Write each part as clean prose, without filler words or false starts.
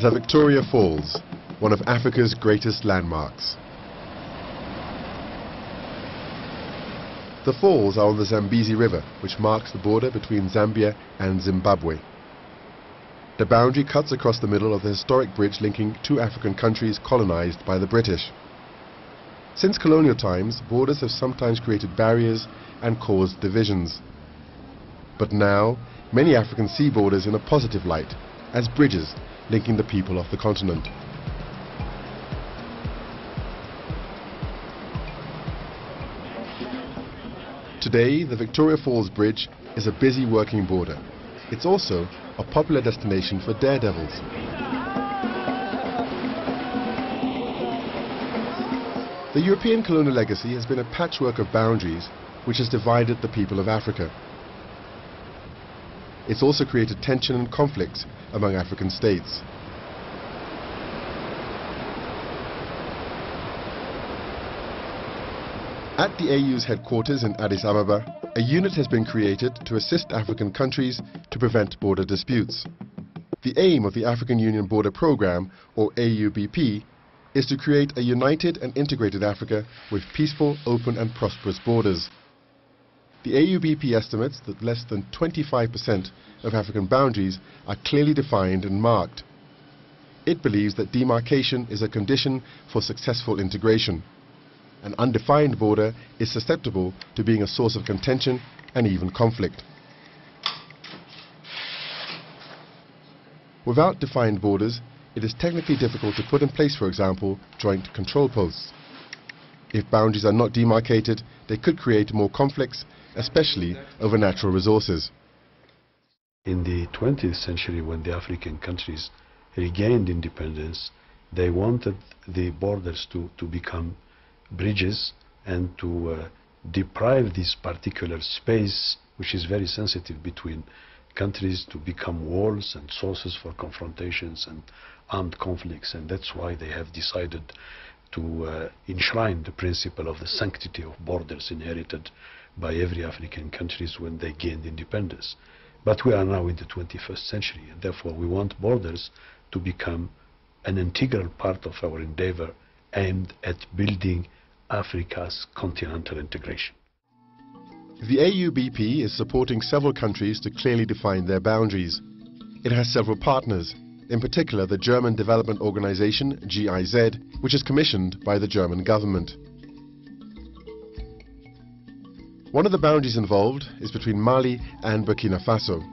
The Victoria Falls, one of Africa's greatest landmarks. The falls are on the Zambezi River, which marks the border between Zambia and Zimbabwe. The boundary cuts across the middle of the historic bridge linking two African countries colonized by the British. Since colonial times, borders have sometimes created barriers and caused divisions. But now, many Africans see borders in a positive light, as bridges linking the people of the continent. Today, the Victoria Falls Bridge is a busy working border. It's also a popular destination for daredevils. The European colonial legacy has been a patchwork of boundaries which has divided the people of Africa. It's also created tension and conflicts among African states. At the AU's headquarters in Addis Ababa, a unit has been created to assist African countries to prevent border disputes. The aim of the African Union Border Programme, or AUBP, is to create a united and integrated Africa with peaceful, open and prosperous borders. The AUBP estimates that less than 25% of African boundaries are clearly defined and marked. It believes that demarcation is a condition for successful integration. An undefined border is susceptible to being a source of contention and even conflict. Without defined borders, it is technically difficult to put in place, for example, joint control posts. If boundaries are not demarcated, they could create more conflicts, especially over natural resources. In the 20th century, when the African countries regained independence, they wanted the borders to become bridges and to deprive this particular space, which is very sensitive between countries, to become walls and sources for confrontations and armed conflicts. And that's why they have decided to enshrine the principle of the sanctity of borders inherited by every African countries when they gained independence. But we are now in the 21st century, and therefore we want borders to become an integral part of our endeavor aimed at building Africa's continental integration. The AUBP is supporting several countries to clearly define their boundaries. It has several partners, in particular the German development organization GIZ, which is commissioned by the German government. One of the boundaries involved is between Mali and Burkina Faso.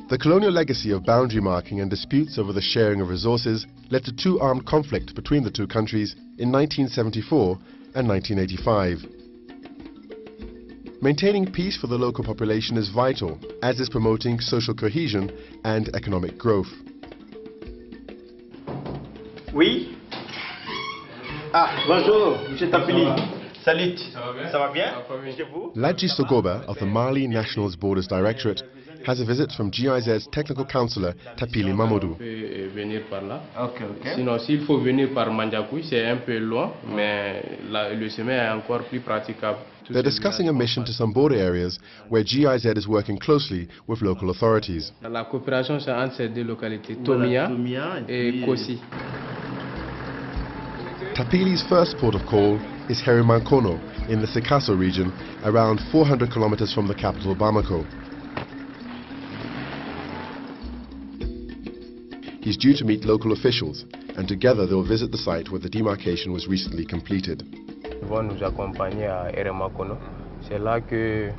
The colonial legacy of boundary marking and disputes over the sharing of resources led to two armed conflicts between the two countries in 1974 and 1985. Maintaining peace for the local population is vital, as is promoting social cohesion and economic growth. Oui. Ah, bonjour, Monsieur Tapili. Salut. Ça va bien? Chez vous? Ladji Sogoba of the Mali Nationals Borders Directorate has a visit from GIZ's technical councillor Tapili Mamadou. Venir par là. Ok. Sinon, s'il faut venir par Mandiakoui, c'est un peu loin, mais le chemin est encore plus praticable. They're discussing a mission to some border areas where GIZ is working closely with local authorities. La coopération c'est entre ces deux localités, Tomia et Kossi. Tapili's first port of call is Herimankono in the Sikasso region, around 400 kilometers from the capital Bamako. He's due to meet local officials, and together they'll visit the site where the demarcation was recently completed. Ils vont nous accompagner à Herimankono. C'est là que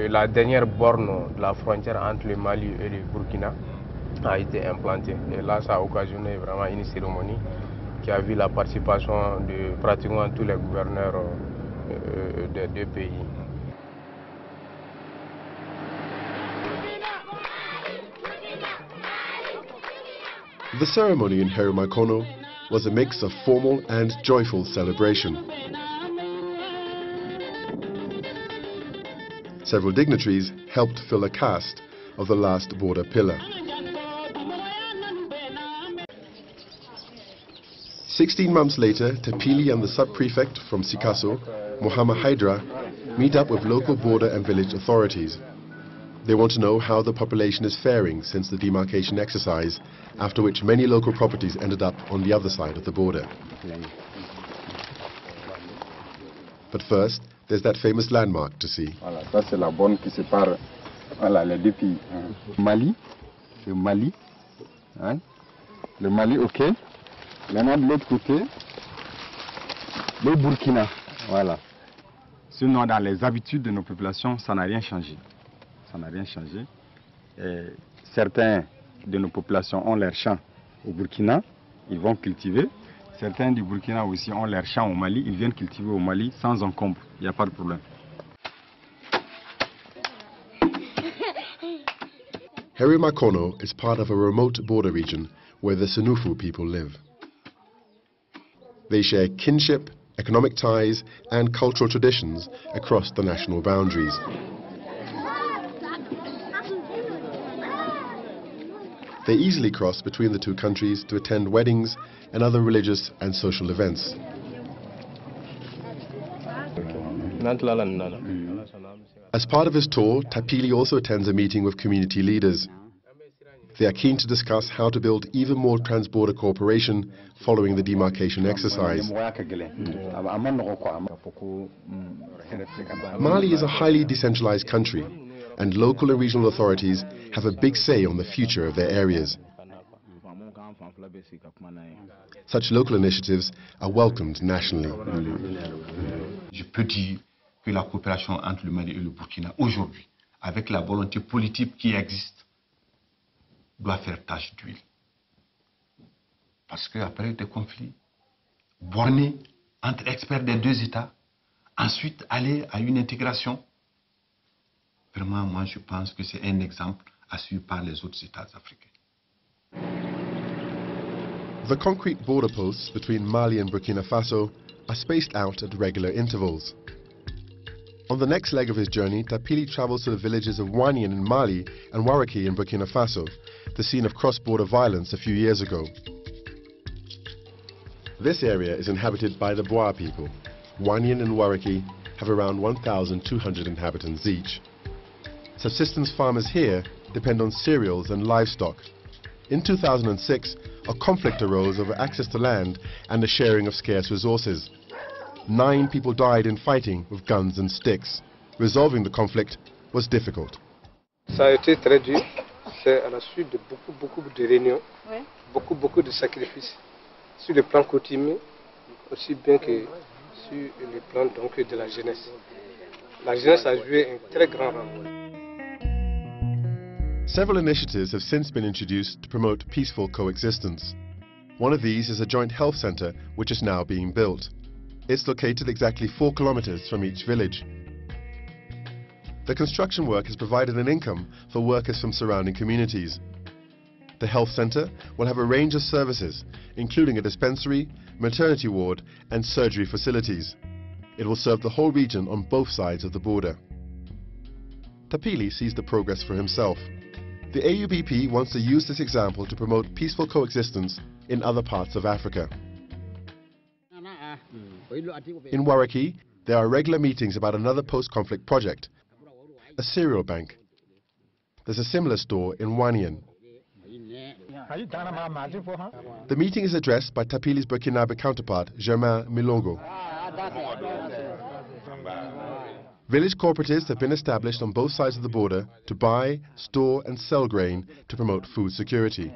la dernière borne de la frontière entre le Mali et le Burkina a été implantée. Et là, ça a occasionné vraiment une cérémonie qui a vu la participation de pratiquement tous les gouverneurs des deux pays. The ceremony in Herimankono was a mix of formal and joyful celebration. Several dignitaries helped fill a cast of the last border pillar. 16 months later, Tapili and the sub-prefect from Sikasso, Mohamed Haidra, meet up with local border and village authorities. They want to know how the population is faring since the demarcation exercise, after which many local properties ended up on the other side of the border. But first, there's that famous landmark to see. Voilà, ça c'est la borne qui sépare les deux pays. Mali, c'est Mali. Hein? Le Mali, ok. Maintenant de l'autre côté, le Burkina. Voilà. Sinon, dans les habitudes de nos populations, ça n'a rien changé. Ça n'a rien changé. Et certains de nos populations ont leurs champs au Burkina, ils vont cultiver. Certains du Burkina aussi ont leurs champs au Mali, ils viennent cultiver au Mali sans encombre, il n'y a pas de problème. Heri Makono is part of a remote border region where the Senufu people live. They share kinship, economic ties and cultural traditions across the national boundaries. They easily cross between the two countries to attend weddings and other religious and social events. As part of his tour, Tapili also attends a meeting with community leaders. They are keen to discuss how to build even more trans-border cooperation following the demarcation exercise. Mali is a highly decentralized country, and local and regional authorities have a big say on the future of their areas. Such local initiatives are welcomed nationally. Je peux dire que la coopération entre le Mali et le Burkina aujourd'hui, avec la volonté politique qui existe, doit faire tache d'huile. Parce qu'après des conflits bornés entre experts des deux États, ensuite aller à une intégration, vraiment, moi, je pense que c'est un exemple à suivre par les autres États africains. The concrete border posts between Mali and Burkina Faso are spaced out at regular intervals. On the next leg of his journey, Tapili travels to the villages of Wanyan in Mali and Waraki in Burkina Faso, the scene of cross-border violence a few years ago. This area is inhabited by the Boa people. Wanyan and Waraki have around 1,200 inhabitants each. Subsistence farmers here depend on cereals and livestock. In 2006, a conflict arose over access to land and the sharing of scarce resources. 9 people died in fighting with guns and sticks. Resolving the conflict was difficult. Ça a été très dur. C'est à la suite de beaucoup de réunions, beaucoup de sacrifices sur le plan coutumier, aussi bien que sur le plan donc de la jeunesse. La jeunesse a joué un très grand rôle. Several initiatives have since been introduced to promote peaceful coexistence. One of these is a joint health center which is now being built. It's located exactly 4 kilometers from each village. The construction work has provided an income for workers from surrounding communities. The health center will have a range of services, including a dispensary, maternity ward and surgery facilities. It will serve the whole region on both sides of the border. Tapili sees the progress for himself. The AUBP wants to use this example to promote peaceful coexistence in other parts of Africa. In Waraki, there are regular meetings about another post-conflict project, a cereal bank. There's a similar store in Wanyan. The meeting is addressed by Tapili's Burkinabe counterpart, Germain Milongo. Village cooperatives have been established on both sides of the border to buy, store and sell grain to promote food security.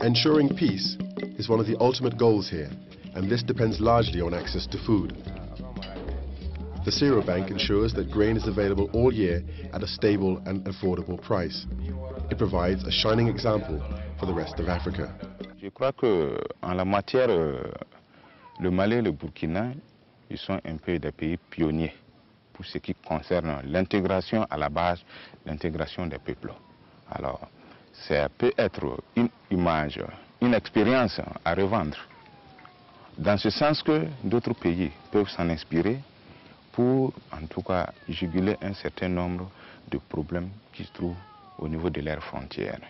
Ensuring peace is one of the ultimate goals here, and this depends largely on access to food. The cereal bank ensures that grain is available all year at a stable and affordable price. It provides a shining example for the rest of Africa. Je crois que en la matière Le Mali et le Burkina, ils sont un peu des pays pionniers pour ce qui concerne l'intégration à la base, l'intégration des peuples. Alors, ça peut être une image, une expérience à revendre. Dans ce sens que d'autres pays peuvent s'en inspirer pour, en tout cas, juguler un certain nombre de problèmes qui se trouvent au niveau de leurs frontières.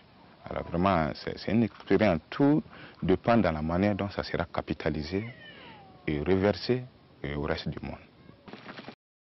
Alors vraiment, c'est une expérience. Tout dépend de la manière dont ça sera capitalisé et reversé au reste du monde.